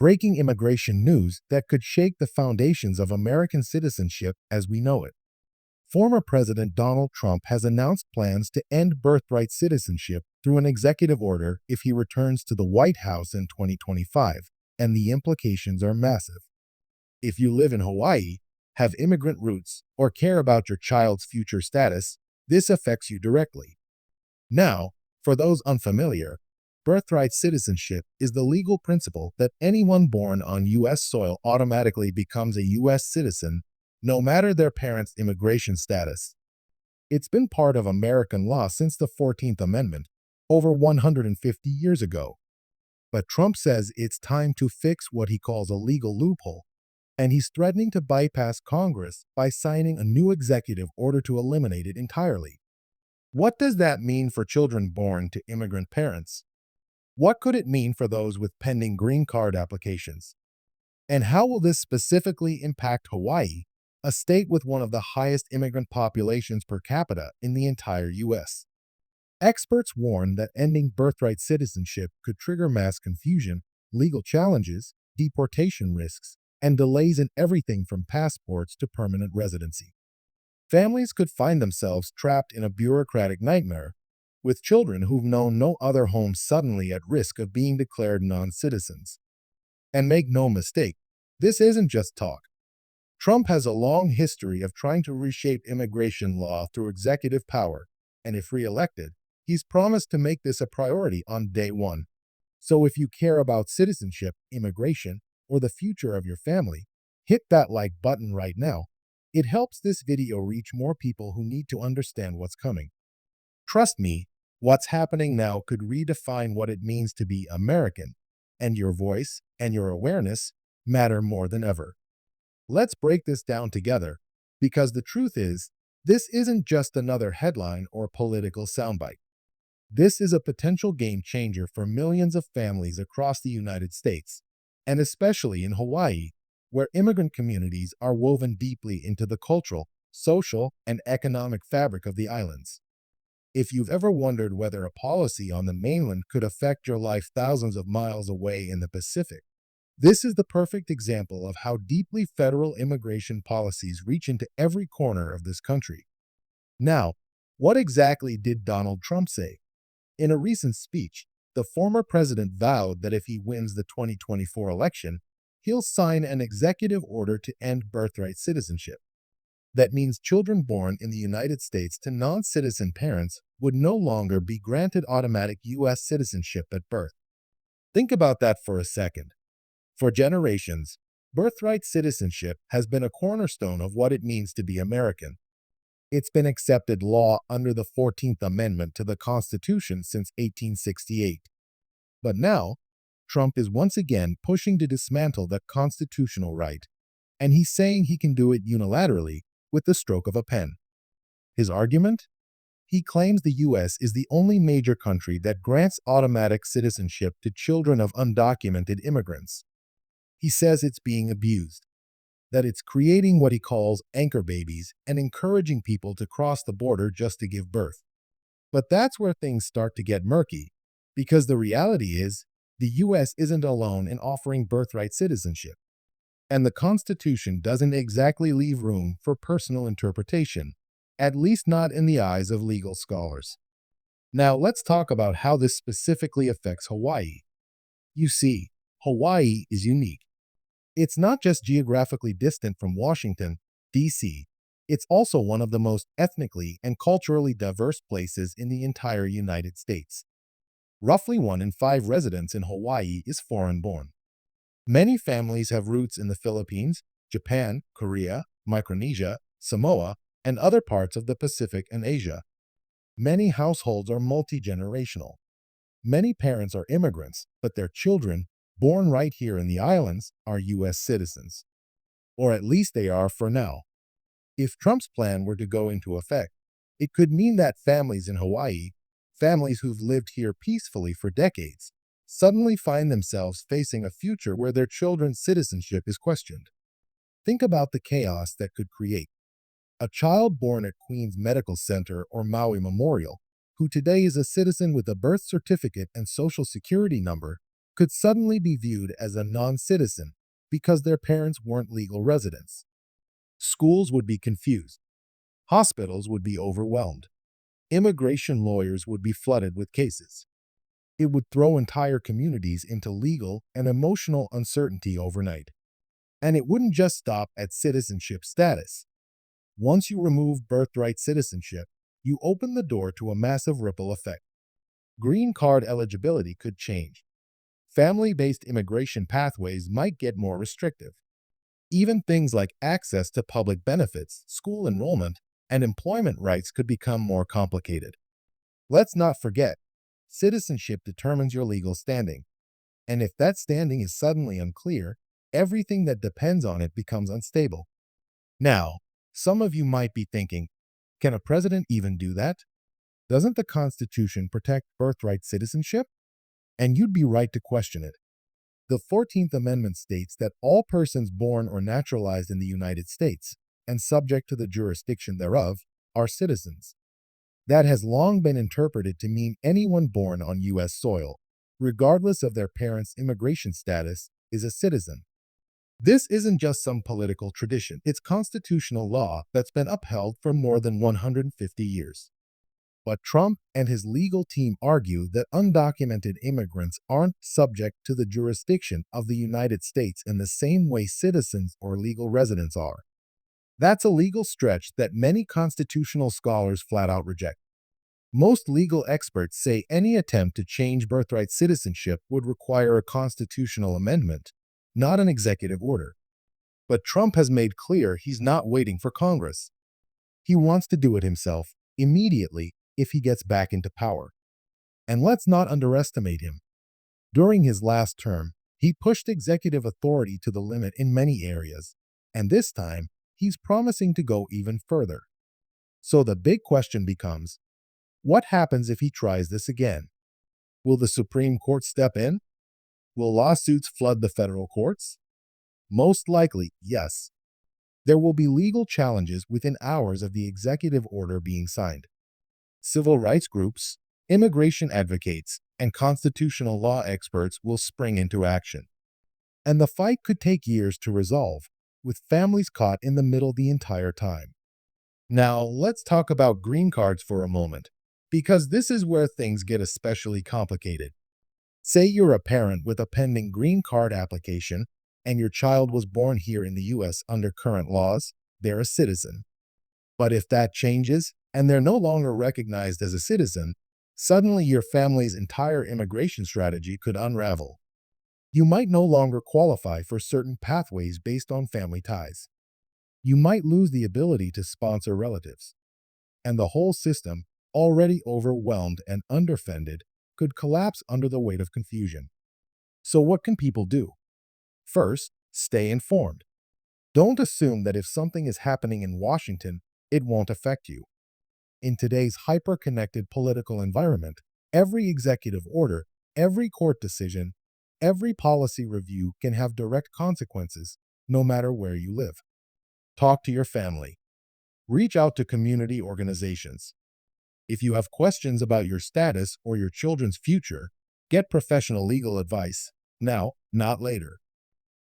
breaking immigration news that could shake the foundations of American citizenship as we know it. Former President Donald Trump has announced plans to end birthright citizenship through an executive order if he returns to the White House in 2025, and the implications are massive. If you live in Hawaii, have immigrant roots, or care about your child's future status, this affects you directly. Now, for those unfamiliar, birthright citizenship is the legal principle that anyone born on U.S. soil automatically becomes a U.S. citizen, no matter their parents' immigration status. It's been part of American law since the 14th Amendment, over 150 years ago. But Trump says it's time to fix what he calls a legal loophole, and he's threatening to bypass Congress by signing a new executive order to eliminate it entirely. What does that mean for children born to immigrant parents? What could it mean for those with pending green card applications? And how will this specifically impact Hawaii, a state with one of the highest immigrant populations per capita in the entire U.S.? Experts warn that ending birthright citizenship could trigger mass confusion, legal challenges, deportation risks, and delays in everything from passports to permanent residency. Families could find themselves trapped in a bureaucratic nightmare, with children who've known no other home suddenly at risk of being declared non-citizens. And make no mistake, this isn't just talk. Trump has a long history of trying to reshape immigration law through executive power, and if re-elected, he's promised to make this a priority on day one. So if you care about citizenship, immigration, or the future of your family, hit that like button right now. It helps this video reach more people who need to understand what's coming. Trust me, what's happening now could redefine what it means to be American, and your voice and your awareness matter more than ever. Let's break this down together, because the truth is, this isn't just another headline or political soundbite. This is a potential game changer for millions of families across the United States, and especially in Hawaii, where immigrant communities are woven deeply into the cultural, social, and economic fabric of the islands. If you've ever wondered whether a policy on the mainland could affect your life thousands of miles away in the Pacific, this is the perfect example of how deeply federal immigration policies reach into every corner of this country. Now, what exactly did Donald Trump say? In a recent speech, the former president vowed that if he wins the 2024 election, he'll sign an executive order to end birthright citizenship. That means children born in the United States to non-citizen parents would no longer be granted automatic U.S. citizenship at birth. Think about that for a second. For generations, birthright citizenship has been a cornerstone of what it means to be American. It's been accepted law under the 14th Amendment to the Constitution since 1868. But now, Trump is once again pushing to dismantle that constitutional right, and he's saying he can do it unilaterally with the stroke of a pen. His argument? He claims the U.S. is the only major country that grants automatic citizenship to children of undocumented immigrants. He says it's being abused, that it's creating what he calls anchor babies and encouraging people to cross the border just to give birth. But that's where things start to get murky, because the reality is, the U.S. isn't alone in offering birthright citizenship, and the Constitution doesn't exactly leave room for personal interpretation, at least not in the eyes of legal scholars. Now let's talk about how this specifically affects Hawaii. You see, Hawaii is unique. It's not just geographically distant from Washington, D.C., it's also one of the most ethnically and culturally diverse places in the entire United States. Roughly 1 in 5 residents in Hawaii is foreign-born. Many families have roots in the Philippines, Japan, Korea, Micronesia, Samoa, and other parts of the Pacific and Asia. Many households are multi-generational. Many parents are immigrants, but their children, born right here in the islands, are U.S. citizens. Or at least they are for now. If Trump's plan were to go into effect, it could mean that families in Hawaii, families who've lived here peacefully for decades, suddenly find themselves facing a future where their children's citizenship is questioned. Think about the chaos that could create. A child born at Queens Medical Center or Maui Memorial, who today is a citizen with a birth certificate and social security number, could suddenly be viewed as a non-citizen because their parents weren't legal residents. Schools would be confused. Hospitals would be overwhelmed. Immigration lawyers would be flooded with cases. It would throw entire communities into legal and emotional uncertainty overnight. And it wouldn't just stop at citizenship status. Once you remove birthright citizenship, you open the door to a massive ripple effect. Green card eligibility could change. Family-based immigration pathways might get more restrictive. Even things like access to public benefits, school enrollment, and employment rights could become more complicated. Let's not forget, citizenship determines your legal standing. And if that standing is suddenly unclear, everything that depends on it becomes unstable. Now, some of you might be thinking, can a president even do that? Doesn't the Constitution protect birthright citizenship? And you'd be right to question it. The 14th Amendment states that all persons born or naturalized in the United States and subject to the jurisdiction thereof are citizens. That has long been interpreted to mean anyone born on U.S. soil, regardless of their parents' immigration status, is a citizen. This isn't just some political tradition, it's constitutional law that's been upheld for more than 150 years. But Trump and his legal team argue that undocumented immigrants aren't subject to the jurisdiction of the United States in the same way citizens or legal residents are. That's a legal stretch that many constitutional scholars flat out reject. Most legal experts say any attempt to change birthright citizenship would require a constitutional amendment, not an executive order. But Trump has made clear he's not waiting for Congress. He wants to do it himself, immediately, if he gets back into power. And let's not underestimate him. During his last term, he pushed executive authority to the limit in many areas, and this time, he's promising to go even further. So the big question becomes, what happens if he tries this again? Will the Supreme Court step in? Will lawsuits flood the federal courts? Most likely, yes. There will be legal challenges within hours of the executive order being signed. Civil rights groups, immigration advocates, and constitutional law experts will spring into action. And the fight could take years to resolve, with families caught in the middle the entire time. Now, let's talk about green cards for a moment, because this is where things get especially complicated. Say you're a parent with a pending green card application, and your child was born here in the U.S. under current laws, they're a citizen. But if that changes, and they're no longer recognized as a citizen, suddenly your family's entire immigration strategy could unravel. You might no longer qualify for certain pathways based on family ties. You might lose the ability to sponsor relatives. And the whole system, already overwhelmed and underfunded, could collapse under the weight of confusion. So what can people do? First, stay informed. Don't assume that if something is happening in Washington, it won't affect you. In today's hyper-connected political environment, every executive order, every court decision, every policy review can have direct consequences, no matter where you live. Talk to your family. Reach out to community organizations. If you have questions about your status or your children's future, get professional legal advice, now, not later.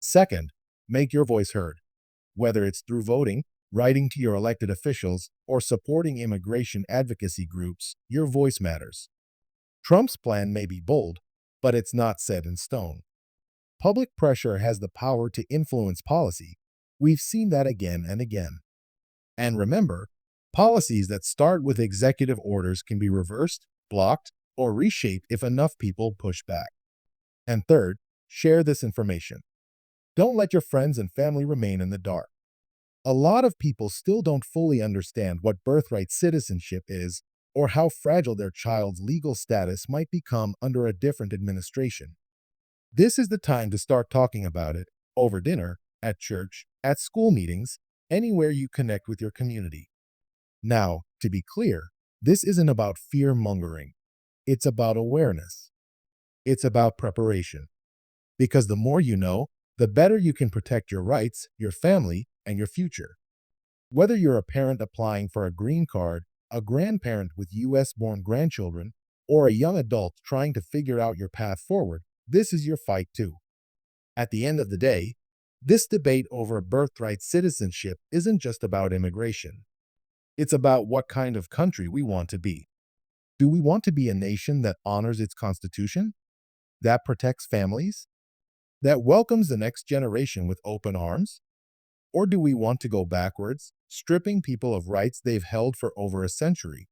Second, make your voice heard. Whether it's through voting, writing to your elected officials, or supporting immigration advocacy groups, your voice matters. Trump's plan may be bold, but it's not set in stone. Public pressure has the power to influence policy. We've seen that again and again. And remember, policies that start with executive orders can be reversed, blocked, or reshaped if enough people push back. And third, share this information. Don't let your friends and family remain in the dark. A lot of people still don't fully understand what birthright citizenship is or how fragile their child's legal status might become under a different administration. This is the time to start talking about it, over dinner, at church, at school meetings, anywhere you connect with your community. Now, to be clear, this isn't about fear-mongering. It's about awareness. It's about preparation. Because the more you know, the better you can protect your rights, your family, and your future. Whether you're a parent applying for a green card, a grandparent with U.S.-born grandchildren, or a young adult trying to figure out your path forward, this is your fight too. At the end of the day, this debate over birthright citizenship isn't just about immigration. It's about what kind of country we want to be. Do we want to be a nation that honors its constitution, that protects families, that welcomes the next generation with open arms? Or do we want to go backwards, stripping people of rights they've held for over a century?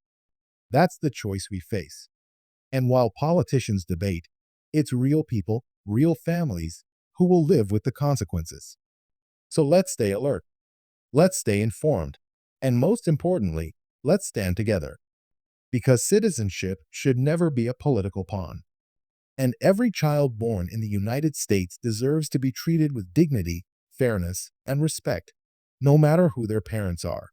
That's the choice we face. And while politicians debate, it's real people, real families, who will live with the consequences. So let's stay alert. Let's stay informed. And most importantly, let's stand together. Because citizenship should never be a political pawn. And every child born in the United States deserves to be treated with dignity, fairness, and respect, no matter who their parents are.